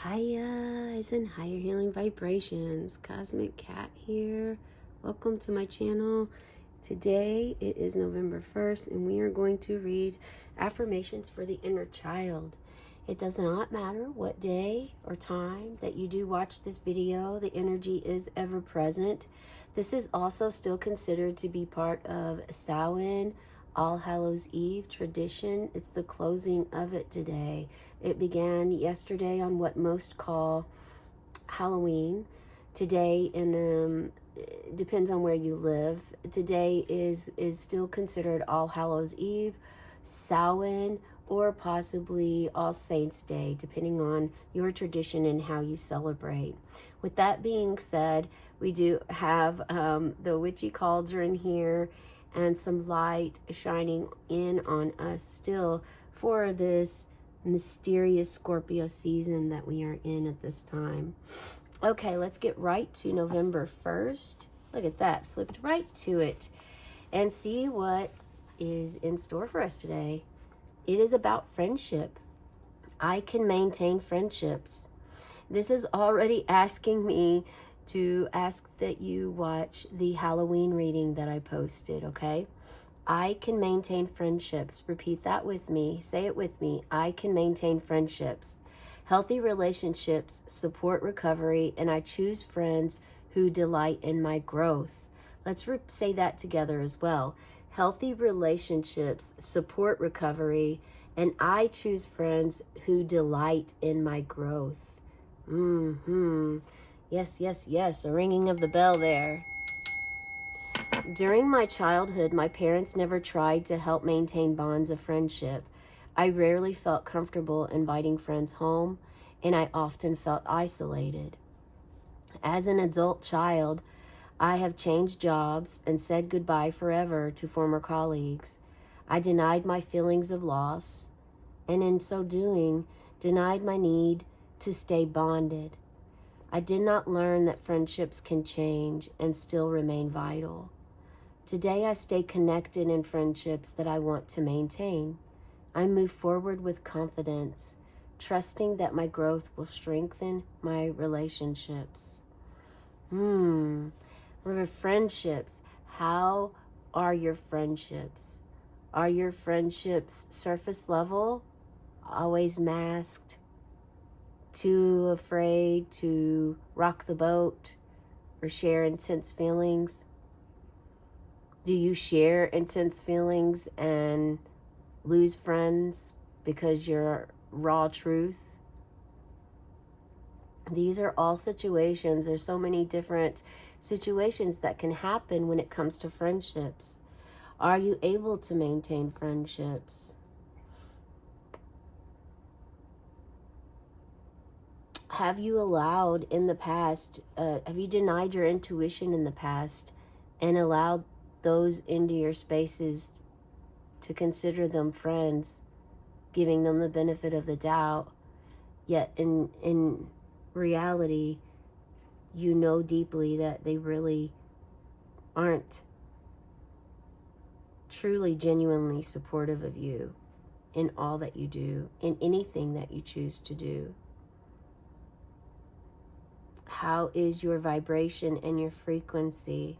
Hiya, and higher healing vibrations. Cosmic Cat here. Welcome to my channel. Today it is November 1st and we are going to read affirmations for the inner child. It does not matter what day or time that you do watch this video, the energy is ever present. This is also still considered to be part of Samhain, All Hallows Eve tradition. It's the closing of it today. It began yesterday on what most call Halloween. Today, depends on where you live. Today is still considered All Hallows Eve, Samhain, or possibly All Saints Day, depending on your tradition and how you celebrate. With that being said, we do have the witchy cauldron here and some light shining in on us still for this mysterious Scorpio season that we are in at this time. Okay, let's get right to November 1st. Look at that, flipped right to it, and see what is in store for us today. It is about friendship. I can maintain friendships. This is already asking me to ask that you watch the Halloween reading that I posted, okay? I can maintain friendships. Repeat that with me. Say it with me. I can maintain friendships. Healthy relationships support recovery, and I choose friends who delight in my growth. Let's say that together as well. Healthy relationships support recovery, and I choose friends who delight in my growth. Yes, yes, yes. A ringing of the bell there. During my childhood, my parents never tried to help maintain bonds of friendship. I rarely felt comfortable inviting friends home, and I often felt isolated. As an adult child, I have changed jobs and said goodbye forever to former colleagues. I denied my feelings of loss, and in so doing, denied my need to stay bonded. I did not learn that friendships can change and still remain vital. Today, I stay connected in friendships that I want to maintain. I move forward with confidence, trusting that my growth will strengthen my relationships. Friendships. How are your friendships? Are your friendships surface level, always masked, too afraid to rock the boat or share intense feelings? Do you share intense feelings and lose friends because you're raw truth? These are all situations. There's so many different situations that can happen when it comes to friendships. Are you able to maintain friendships? Have you allowed in the past, have you denied your intuition in the past and allowed those into your spaces to consider them friends, giving them the benefit of the doubt, yet in reality, you know deeply that they really aren't truly, genuinely supportive of you in all that you do, in anything that you choose to do? How is your vibration and your frequency?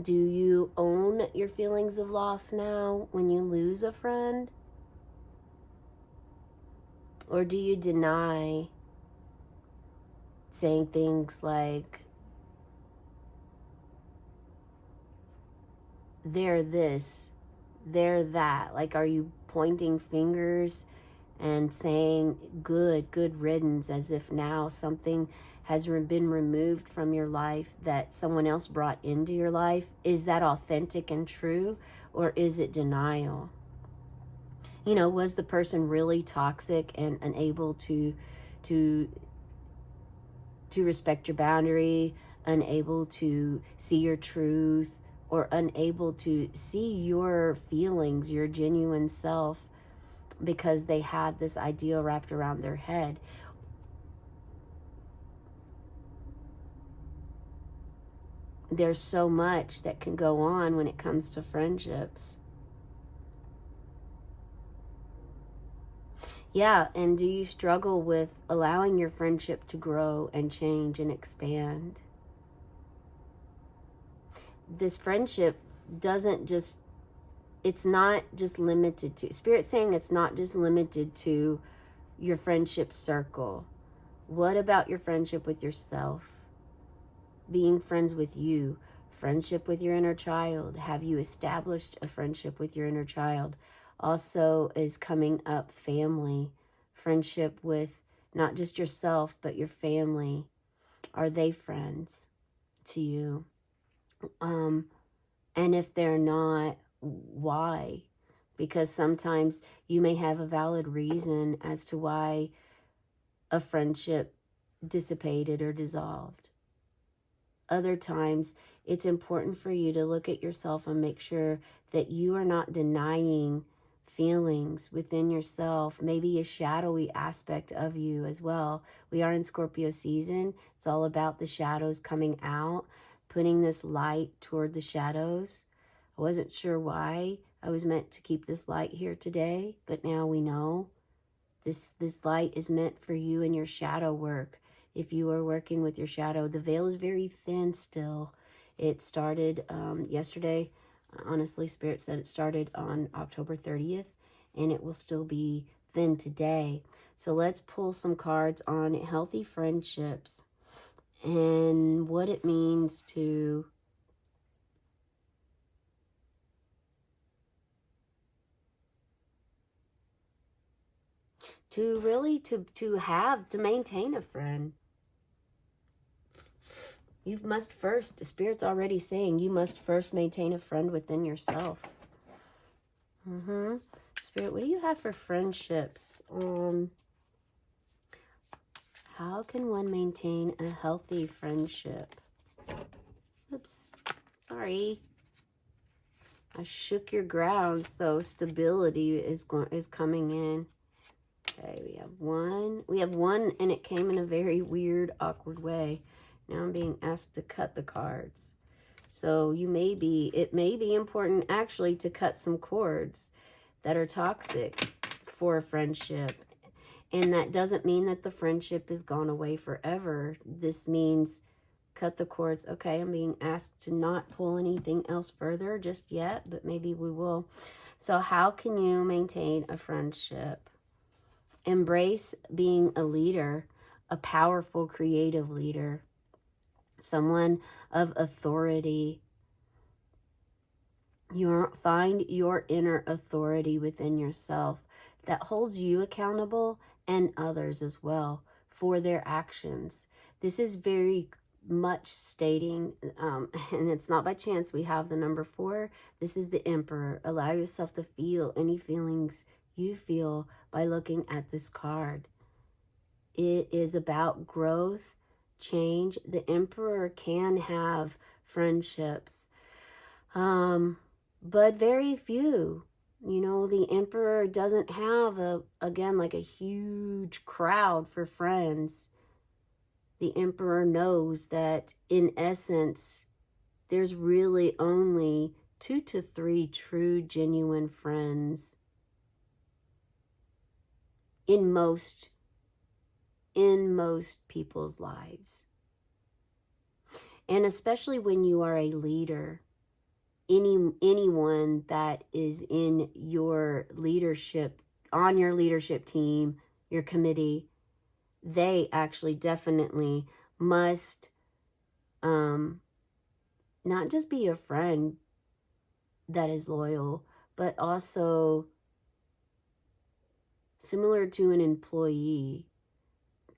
Do you own your feelings of loss now when you lose a friend? Or do you deny, saying things like, they're this, they're that? Like, are you pointing fingers and saying good riddance, as if now something has been removed from your life that someone else brought into your life? Is that authentic and true, or is it denial? You know, was the person really toxic and unable to respect your boundary, unable to see your truth, or unable to see your feelings, your genuine self, because they had this ideal wrapped around their head? there's so much that can go on when it comes to friendships. Yeah, and do you struggle with allowing your friendship to grow and change and expand? This friendship doesn't just, it's not just limited to, Spirit's saying it's not just limited to your friendship circle. What about your friendship with yourself? Being friends with you, friendship with your inner child. Have you established a friendship with your inner child? Also is coming up family, friendship with not just yourself, but your family. Are they friends to you? And if they're not, why? Because sometimes you may have a valid reason as to why a friendship dissipated or dissolved. Other times, it's important for you to look at yourself and make sure that you are not denying feelings within yourself, maybe a shadowy aspect of you as well. We are in Scorpio season. It's all about the shadows coming out, putting this light toward the shadows. I wasn't sure why I was meant to keep this light here today, but now we know. This light is meant for you and your shadow work. If you are working with your shadow, the veil is very thin still. It started yesterday. Honestly, Spirit said it started on October 30th, and it will still be thin today. So let's pull some cards on healthy friendships and what it means to really to maintain a friend. You must first, the Spirit's already saying, you must first maintain a friend within yourself. Spirit, what do you have for friendships? How can one maintain a healthy friendship? Oops, sorry. I shook your ground, so stability is coming in. Okay, we have one, and it came in a very weird, awkward way. Now I'm being asked to cut the cards. So it may be important actually to cut some cords that are toxic for a friendship. And that doesn't mean that the friendship is gone away forever. This means cut the cords. Okay, I'm being asked to not pull anything else further just yet, but maybe we will. So how can you maintain a friendship? Embrace being a leader, a powerful, creative leader, someone of authority. Find your inner authority within yourself that holds you accountable and others as well for their actions. This is very much stating, and it's not by chance we have the number 4. This is the Emperor. Allow yourself to feel any feelings you feel by looking at this card. It is about growth, change. The Emperor can have friendships, but very few. You know, the Emperor doesn't have like a huge crowd for friends. The Emperor knows that in essence, there's really only 2 to 3 true, genuine friends in most people's lives. And especially when you are a leader, anyone that is in your leadership, on your leadership team, your committee, they actually definitely must not just be a friend that is loyal, but also similar to an employee,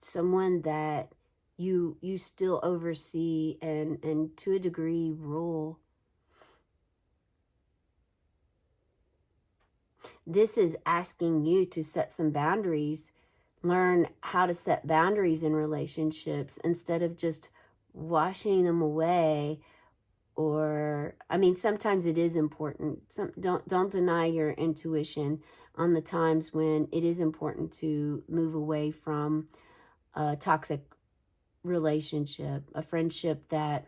someone that you still oversee and to a degree rule. This is asking you to set some boundaries, learn how to set boundaries in relationships instead of just washing them away. Or, I mean, sometimes it is important. Don't deny your intuition on the times when it is important to move away from a toxic relationship, a friendship that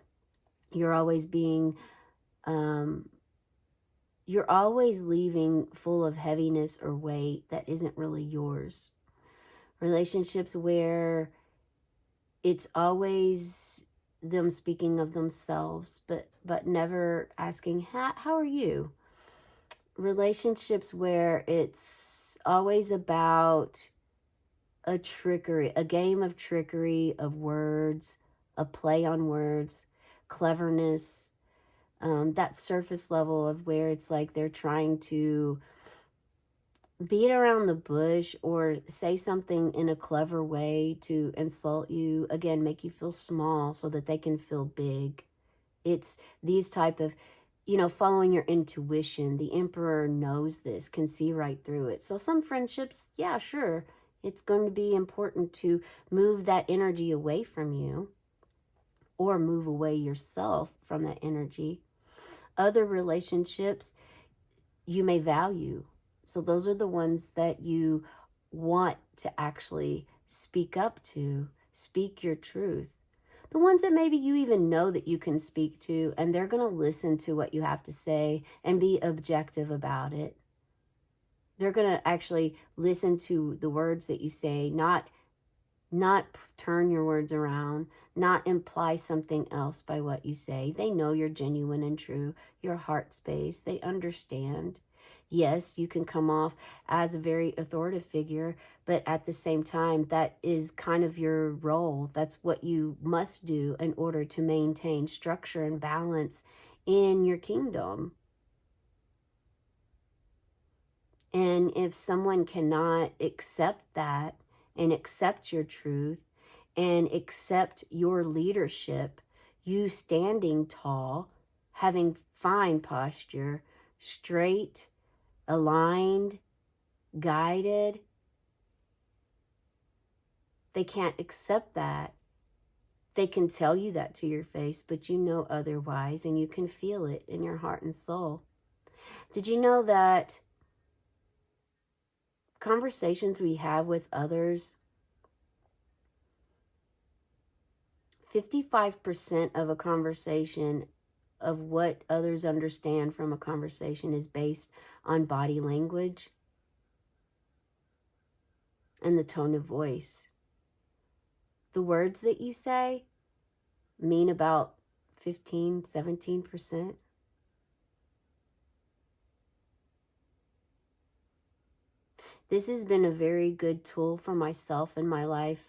You're always being, you're always leaving full of heaviness or weight that isn't really yours. Relationships where it's always them speaking of themselves, but never asking, how are you? Relationships where it's always about a trickery, a game of trickery of words, a play on words, cleverness, that surface level of where it's like they're trying to beat around the bush or say something in a clever way to insult you, again, make you feel small so that they can feel big. It's these type of, following your intuition. The emperor knows this, can see right through it. So some friendships, yeah, sure, it's going to be important to move that energy away from you or move away yourself from that energy. Other relationships you may value. So those are the ones that you want to actually speak up to, speak your truth. The ones that maybe you even know that you can speak to, and they're going to listen to what you have to say and be objective about it. They're going to actually listen to the words that you say, not turn your words around, not imply something else by what you say. They know you're genuine and true, your heart space. They understand. Yes, you can come off as a very authoritative figure, but at the same time, that is kind of your role. That's what you must do in order to maintain structure and balance in your kingdom. And if someone cannot accept that and accept your truth and accept your leadership, you standing tall, having fine posture, straight, aligned, guided, they can't accept that. They can tell you that to your face, but you know otherwise, and you can feel it in your heart and soul. Did you know that conversations we have with others, 55% of a conversation, of what others understand from a conversation, is based on body language and the tone of voice. The words that you say mean about 15, 17%. This has been a very good tool for myself in my life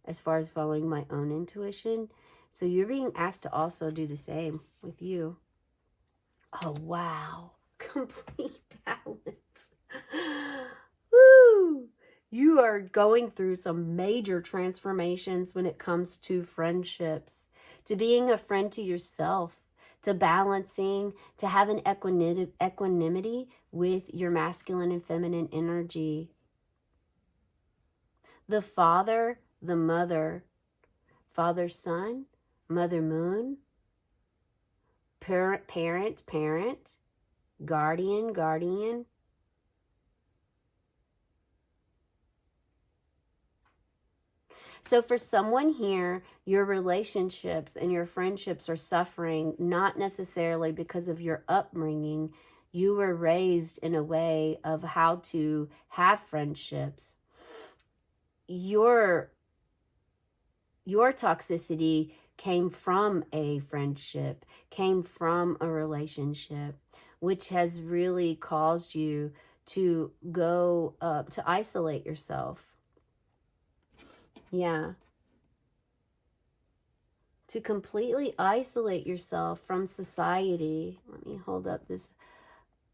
as far as following my own intuition. So you're being asked to also do the same with you. Oh, wow. Complete balance. Woo! You are going through some major transformations when it comes to friendships, to being a friend to yourself, to balancing, to having equanimity with your masculine and feminine energy. The father, the mother, father, sun, mother, moon, parent, guardian. So for someone here, your relationships and your friendships are suffering, not necessarily because of your upbringing. You were raised in a way of how to have friendships. Your toxicity came from a friendship, came from a relationship, which has really caused you to go to isolate yourself. Yeah. To completely isolate yourself from society. Let me hold up this.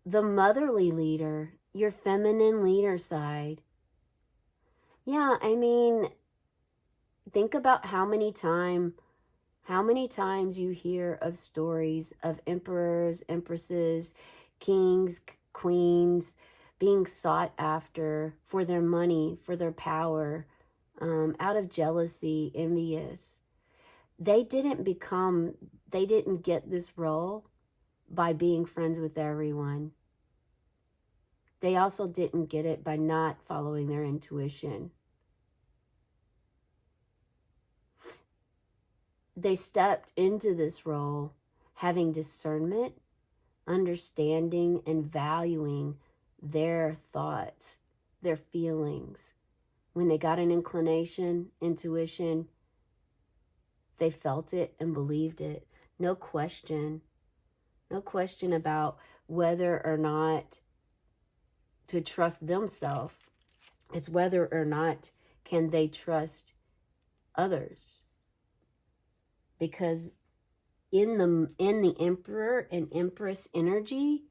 The motherly leader, your feminine leader side. Yeah, I mean, think about how many times you hear of stories of emperors, empresses, kings, queens being sought after for their money, for their power, out of jealousy, envious. They didn't get this role by being friends with everyone. They also didn't get it by not following their intuition. They stepped into this role having discernment, understanding and valuing their thoughts, their feelings. When they got an inclination, intuition, they felt it and believed it. No question. No question about whether or not to trust themselves. It's whether or not can they trust others. Because in the Emperor and Empress energy,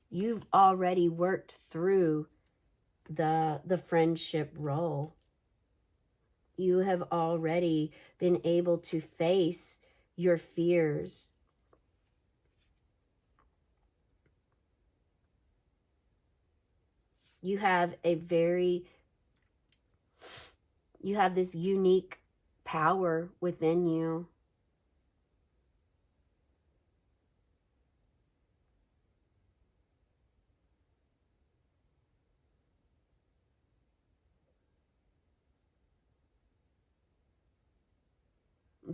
you've already worked through the friendship role. You have already been able to face your fears. You have this unique power within you.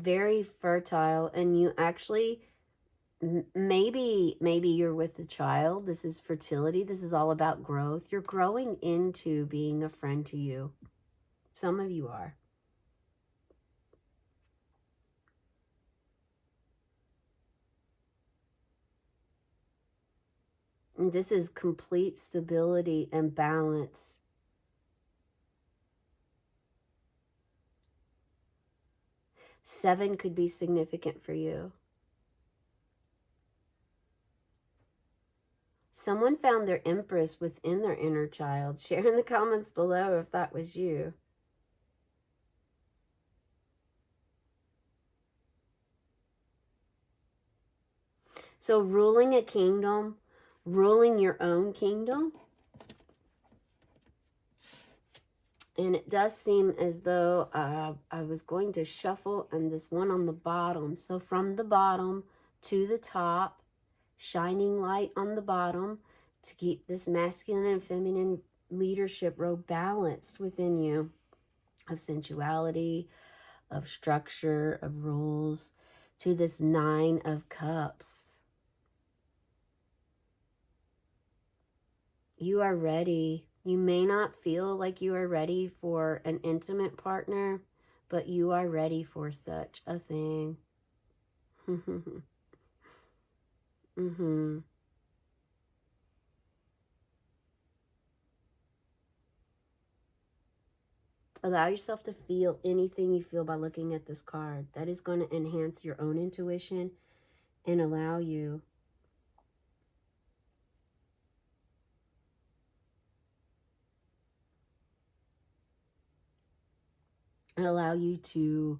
Very fertile, and you actually, maybe you're with a child. This is fertility. This is all about growth. You're growing into being a friend to you. Some of you are. And this is complete stability and balance. Seven could be significant for you. Someone found their Empress within their inner child. Share in the comments below if that was you. So ruling a kingdom, ruling your own kingdom. And it does seem as though I was going to shuffle and this one on the bottom. So from the bottom to the top, shining light on the bottom to keep this masculine and feminine leadership row balanced within you, of sensuality, of structure, of rules, to this Nine of Cups. You are ready. You may not feel like you are ready for an intimate partner, but you are ready for such a thing. Allow yourself to feel anything you feel by looking at this card. That is going to enhance your own intuition and allow you to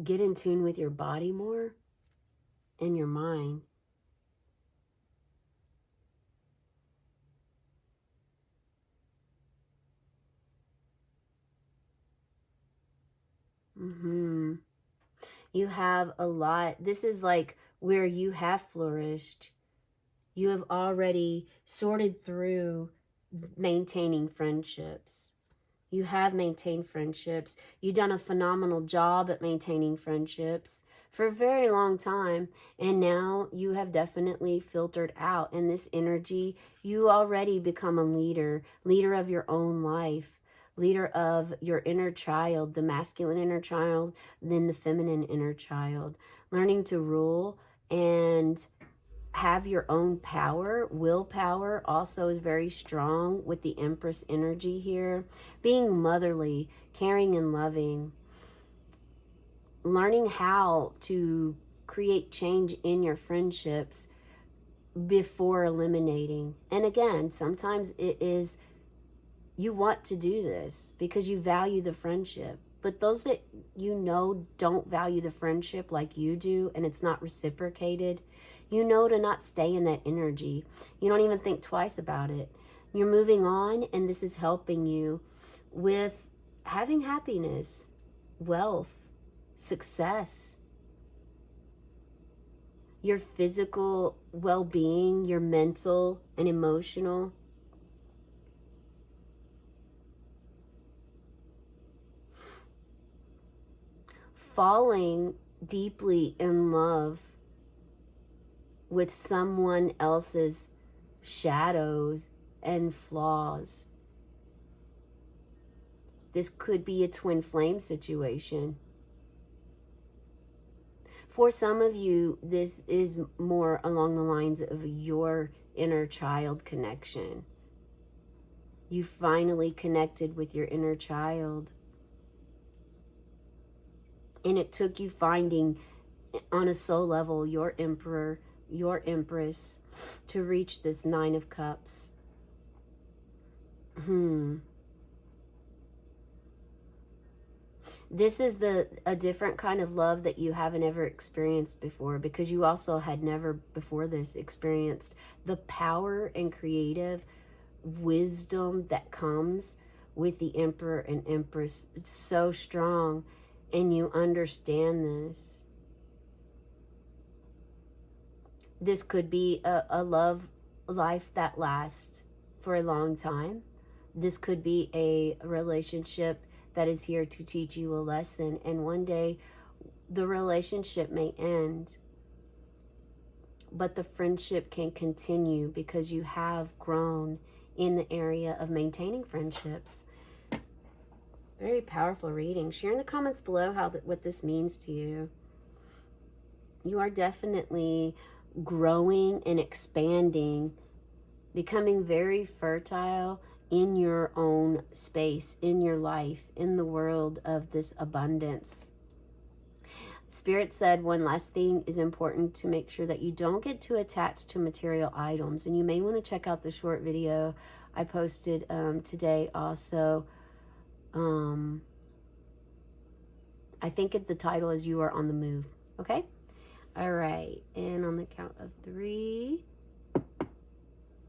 get in tune with your body more and your mind. You have a lot. This is like where you have flourished. You have already sorted through maintaining friendships. You have maintained friendships. You've done a phenomenal job at maintaining friendships for a very long time. And now you have definitely filtered out. In this energy, you already become a leader of your own life, leader of your inner child, the masculine inner child, then the feminine inner child. Learning to rule and have your own power. Willpower also is very strong with the Empress energy here. Being motherly, caring and loving. Learning how to create change in your friendships before eliminating. And again, sometimes it is you want to do this because you value the friendship. But those that you know don't value the friendship like you do, and it's not reciprocated, you know to not stay in that energy. You don't even think twice about it. You're moving on, and this is helping you with having happiness, wealth, success, your physical well-being, your mental and emotional. Falling deeply in love with someone else's shadows and flaws. This could be a twin flame situation. For some of you, this is more along the lines of your inner child connection. You finally connected with your inner child. And it took you finding, on a soul level, your emperor, your empress, to reach this Nine of Cups. This is a different kind of love that you haven't ever experienced before, because you also had never before this experienced the power and creative wisdom that comes with the Emperor and Empress. It's so strong, and you understand this. This could be a love life that lasts for a long time. This could be a relationship that is here to teach you a lesson, and one day the relationship may end, but the friendship can continue because you have grown in the area of maintaining friendships. Very powerful reading. Share in the comments below what this means to you. You are definitely growing and expanding, becoming very fertile in your own space, in your life, in the world of this abundance. Spirit said one last thing is important to make sure that you don't get too attached to material items. And you may want to check out the short video I posted today also. I think the title is You Are on the Move. Okay? All right. And on the count of 3,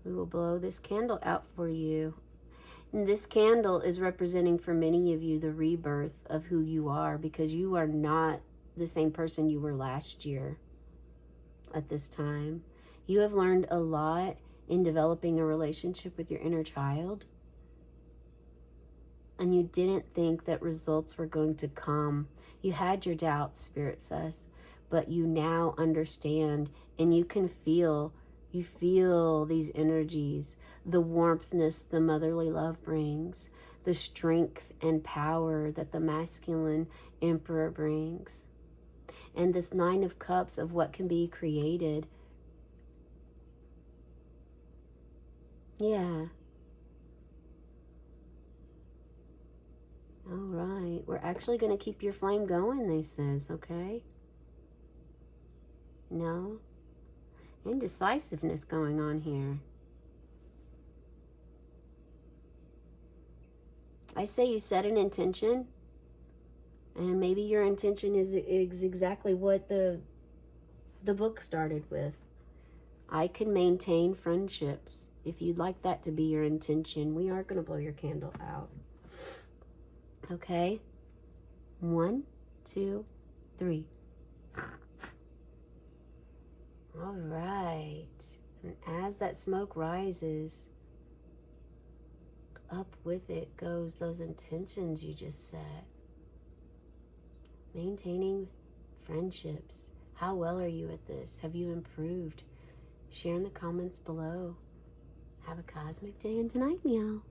we will blow this candle out for you. And this candle is representing for many of you the rebirth of who you are, because you are not the same person you were last year at this time. You have learned a lot in developing a relationship with your inner child, and you didn't think that results were going to come. You had your doubts, Spirit says, but you now understand, and you can feel. You feel these energies, the warmthness the motherly love brings, the strength and power that the masculine Emperor brings, and this Nine of Cups of what can be created. Yeah. All right. We're actually going to keep your flame going, they says, okay? No? Indecisiveness going on here. I say you set an intention, and maybe your intention is exactly what the book started with. I can maintain friendships. If you'd like that to be your intention, we are going to blow your candle out. Okay? 1, 2, 3. All right. And as that smoke rises, up with it goes those intentions you just set. Maintaining friendships. How well are you at this? Have you improved? Share in the comments below. Have a cosmic day and tonight, meow.